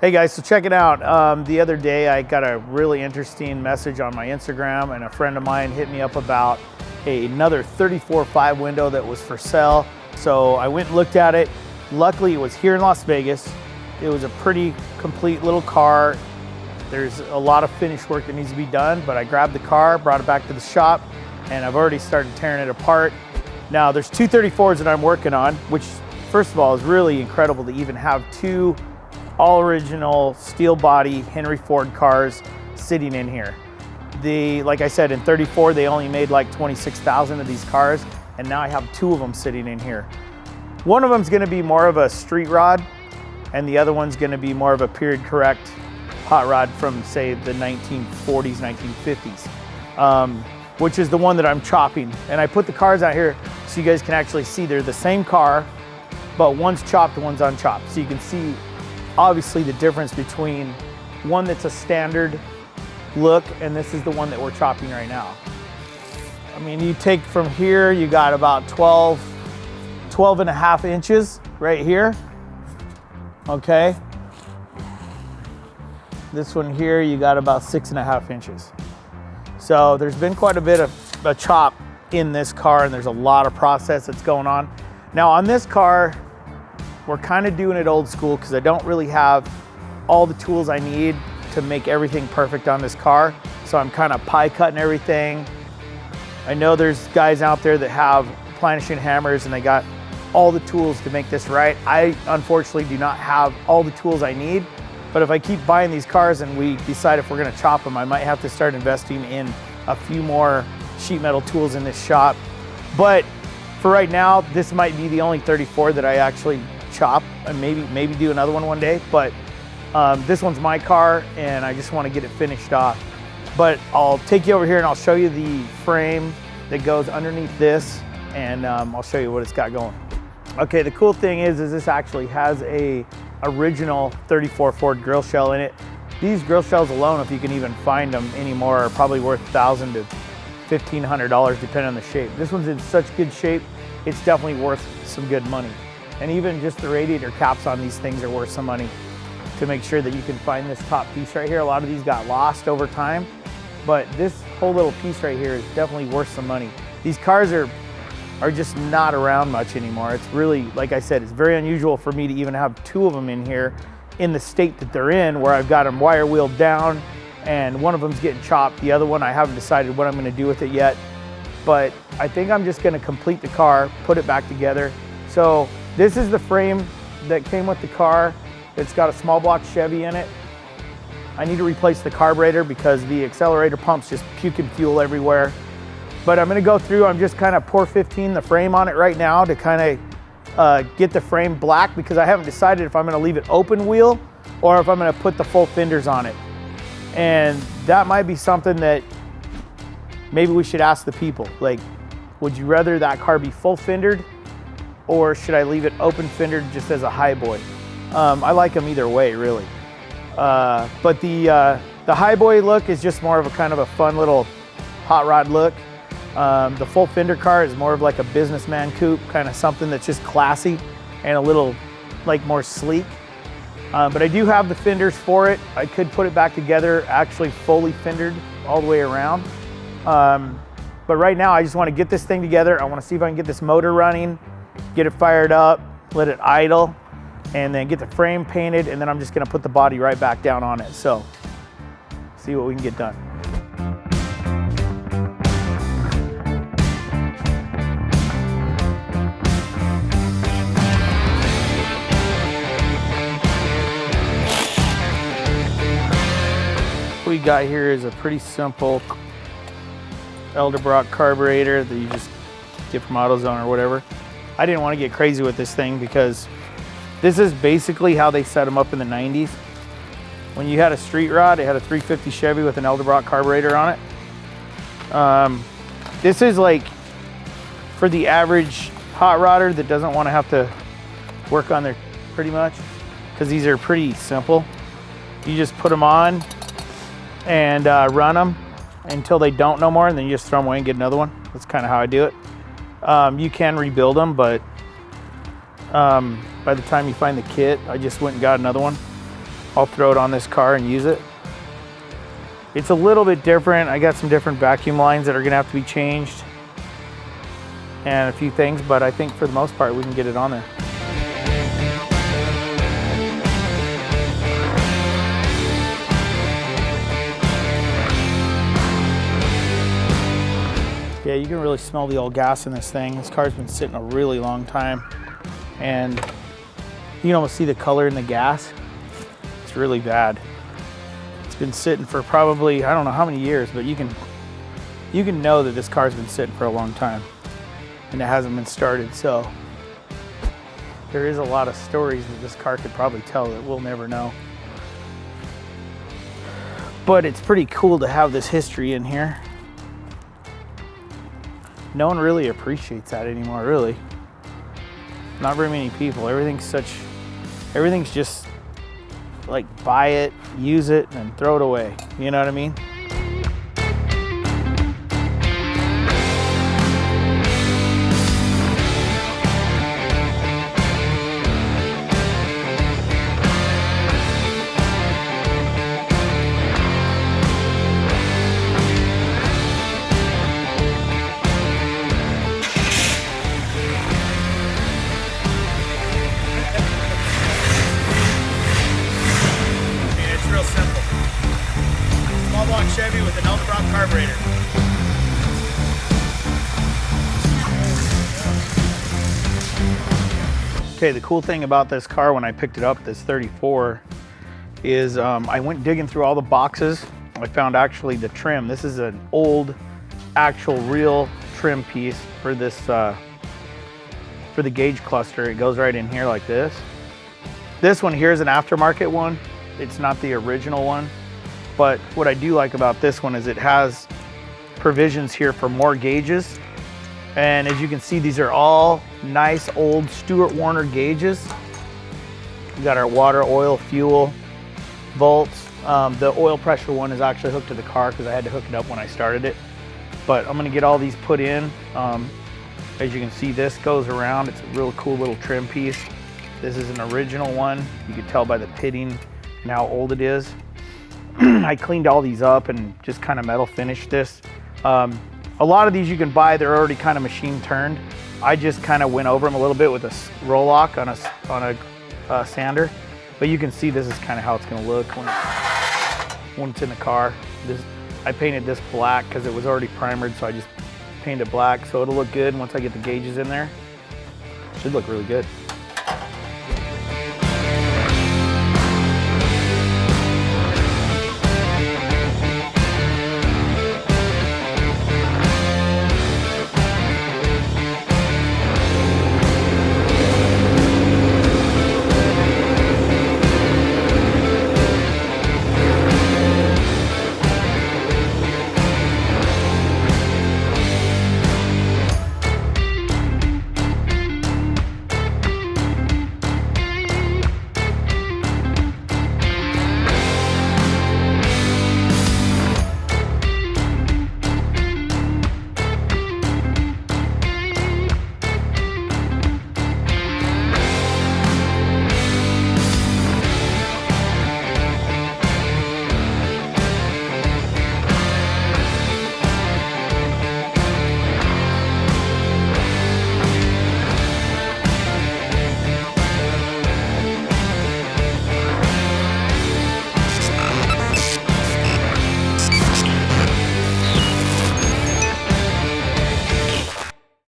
Hey guys, so check it out. The other day I got a really interesting message on my Instagram, and a friend of mine hit me up about another 34.5 window that was for sale. So I went and looked at it. Luckily it was here in Las Vegas. It was a pretty complete little car. There's a lot of finish work that needs to be done, but I grabbed the car, brought it back to the shop, and I've already started tearing it apart. Now there's two 34s that I'm working on, which first of all is really incredible to even have two all original steel body Henry Ford cars sitting in here. Like I said, in 34, they only made like 26,000 of these cars, and now I have two of them sitting in here. One of them is gonna be more of a street rod, and the other one's gonna be more of a period correct hot rod from, say, the 1940s, 1950s, which is the one that I'm chopping. And I put the cars out here so you guys can actually see they're the same car, but one's chopped and one's unchopped. So you can see obviously the difference between one that's a standard look and this is the one that we're chopping right now. I mean, you take from here, you got about 12 and a half inches right here, okay? This one here, you got about 6.5 inches. So there's been quite a bit of a chop in this car, and there's a lot of process that's going on. Now on this car, we're kind of doing it old school because I don't really have all the tools I need to make everything perfect on this car. So I'm kind of pie cutting everything. I know there's guys out there that have planishing hammers and they got all the tools to make this right. I unfortunately do not have all the tools I need, but if I keep buying these cars and we decide if we're gonna chop them, I might have to start investing in a few more sheet metal tools in this shop. But for right now, this might be the only 34 that I actually chop, and maybe do another one day, but this one's my car and I just want to get it finished off. But I'll take you over here and I'll show you the frame that goes underneath this, and I'll show you what it's got going. Okay, the cool thing is this actually has a original 34 Ford grill shell in it. These grill shells alone, if you can even find them anymore, are probably worth $1,000 to $1,500 depending on the shape. This one's in such good shape, it's definitely worth some good money. And even just the radiator caps on these things are worth some money to make sure that you can find this top piece right here. A lot of these got lost over time, but this whole little piece right here is definitely worth some money. These cars are just not around much anymore. It's really, like I said, it's very unusual for me to even have two of them in here in the state that they're in, where I've got them wire wheeled down and one of them's getting chopped. The other one, I haven't decided what I'm gonna do with it yet, but I think I'm just gonna complete the car, put it back together. So this is the frame that came with the car. It's got a small block Chevy in it. I need to replace the carburetor because the accelerator pump's just puking fuel everywhere. But I'm gonna go through, I'm just kind of pour 15 the frame on it right now to kind of get the frame black, because I haven't decided if I'm gonna leave it open wheel or if I'm gonna put the full fenders on it. And that might be something that maybe we should ask the people. Like, would you rather that car be full fendered, or should I leave it open fendered just as a high boy? I like them either way, really. But the high boy look is just more of a kind of a fun little hot rod look. The full fender car is more of like a businessman coupe, kind of something that's just classy and a little like more sleek. But I do have the fenders for it. I could put it back together, actually fully fendered all the way around. But right now I just want to get this thing together. I want to see if I can get this motor running, get it fired up, let it idle, and then get the frame painted, and then I'm just gonna put the body right back down on it. So, see what we can get done. What we got here is a pretty simple Welder carburetor that you just get from AutoZone or whatever. I didn't want to get crazy with this thing because this is basically how they set them up in the 90s. When you had a street rod, it had a 350 Chevy with an Welder carburetor on it. This is like for the average hot rodder that doesn't want to have to work on their pretty much, because these are pretty simple. You just put them on and run them until they don't no more, and then you just throw them away and get another one. That's kind of how I do it. You can rebuild them, but by the time you find the kit, I just went and got another one. I'll throw it on this car and use it. It's a little bit different. I got some different vacuum lines that are gonna have to be changed and a few things, but I think for the most part we can get it on there. Yeah, you can really smell the old gas in this thing. This car's been sitting a really long time, and you can almost see the color in the gas. It's really bad. It's been sitting for probably, I don't know how many years, but you can know that this car's been sitting for a long time and it hasn't been started. So there is a lot of stories that this car could probably tell that we'll never know. But it's pretty cool to have this history in here. No one really appreciates that anymore, really. Not very many people. Everything's just like buy it, use it, and throw it away. You know what I mean? Chevy with an Welder carburetor. Okay, the cool thing about this car when I picked it up, this 34, is I went digging through all the boxes. I found actually the trim. This is an old, actual, real trim piece for this, for the gauge cluster. It goes right in here like this. This one here is an aftermarket one. It's not the original one. But what I do like about this one is it has provisions here for more gauges. And as you can see, these are all nice old Stuart Warner gauges. We got our water, oil, fuel, volts. The oil pressure one is actually hooked to the car because I had to hook it up when I started it. But I'm gonna get all these put in. As you can see, this goes around. It's a real cool little trim piece. This is an original one. You can tell by the pitting and how old it is. I cleaned all these up and just kind of metal finished this. A lot of these you can buy, they're already kind of machine turned. I just kind of went over them a little bit with a roll-lock on a sander. But you can see this is kind of how it's gonna look when it's in the car. I painted this black because it was already primered, so I just painted it black. So it'll look good once I get the gauges in there. Should look really good.